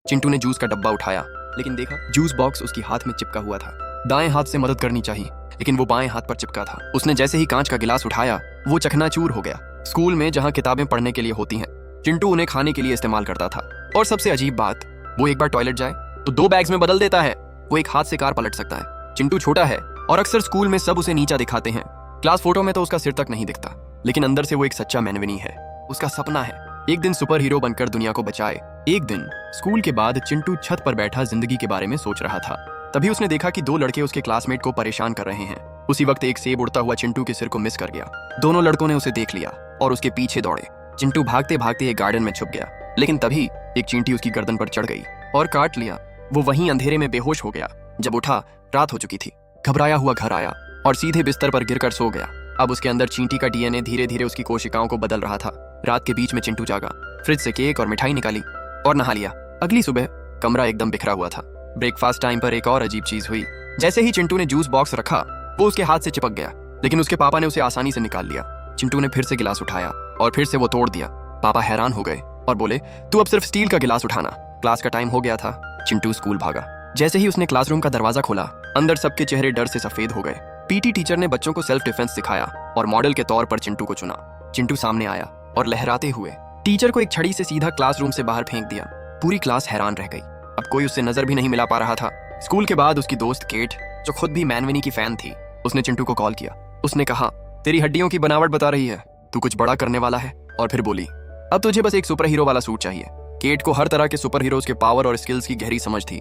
चिंटू ने जूस का डब्बा उठाया, लेकिन देखा जूस बॉक्स उसकी हाथ में चिपका हुआ था। दाएं हाथ से मदद करनी चाहिए, लेकिन वो बाएं हाथ पर चिपका था। उसने जैसे ही कांच का गिलास उठाया, वो चकनाचूर हो गया। स्कूल में जहाँ किताबें पढ़ने के लिए होती हैं, चिंटू उन्हें खाने के लिए इस्तेमाल करता था। और सबसे अजीब बात, वो एक बार टॉयलेट जाए तो 2 बैग्स में बदल देता है। वो एक हाथ से कार पलट सकता है। चिंटू छोटा है और अक्सर स्कूल में सब उसे नीचा दिखाते हैं। क्लास फोटो में तो उसका सिर तक नहीं दिखता, लेकिन अंदर से वो एक सच्चा मैनविनी है। उसका सपना है एक दिन सुपर हीरो बनकर दुनिया को बचाए। एक दिन स्कूल के बाद चिंटू छत पर बैठा जिंदगी के बारे में सोच रहा था। तभी उसने देखा कि 2 लड़के उसके क्लासमेट को परेशान कर रहे हैं। उसी वक्त एक सेब उड़ता हुआ चिंटू के सिर को मिस कर गया। दोनों लड़कों ने उसे देख लिया और उसके पीछे दौड़े। चिंटू भागते भागते एक गार्डन में छुप गया, लेकिन तभी एक चींटी उसकी गर्दन पर चढ़ गई और काट लिया। वो वहीं अंधेरे में बेहोश हो गया। जब उठा, रात हो चुकी थी। घबराया हुआ घर आया और सीधे बिस्तर पर गिरकर सो गया। अब उसके अंदर चींटी का डीएनए धीरे धीरे उसकी कोशिकाओं को बदल रहा था। रात के बीच में चिंटू जागा, फ्रिज से केक और मिठाई निकाली और नहा लिया। अगली सुबह कमरा एकदम बिखरा हुआ था। ब्रेकफास्ट टाइम पर एक और अजीब चीज हुई। जैसे ही चिंटू ने जूस बॉक्स रखा, वो उसके हाथ से चिपक गया, लेकिन उसके पापा ने उसे आसानी से निकाल लिया। चिंटू ने फिर से गिलास उठाया और फिर से वो तोड़ दिया। पापा हैरान हो गए और बोले, तू अब सिर्फ स्टील का गिलास उठाना। क्लास का टाइम हो गया था। चिंटू स्कूल भागा। जैसे ही उसने क्लासरूम का दरवाजा खोला, अंदर सबके चेहरे डर से सफेद हो गए। पीटी टीचर ने बच्चों को सेल्फ डिफेंस सिखाया और मॉडल के तौर पर चिंटू को चुना। चिंटू सामने आया और लहराते हुए टीचर को एक छड़ी से सीधा क्लासरूम से बाहर फेंक दिया। पूरी क्लास हैरान रह गई। अब कोई उससे नजर भी नहीं मिला पा रहा था। स्कूल के बाद उसकी दोस्त केट, जो खुद भी मैनविनी की फैन थी, उसने चिंटू को कॉल किया। उसने कहा, तेरी हड्डियों की बनावट बता रही है, तू कुछ बड़ा करने वाला है। और फिर बोली, अब तुझे बस एक सुपर हीरो वाला सूट चाहिए। केट को हर तरह के सुपर हीरोज के पावर और स्किल्स की गहरी समझ थी।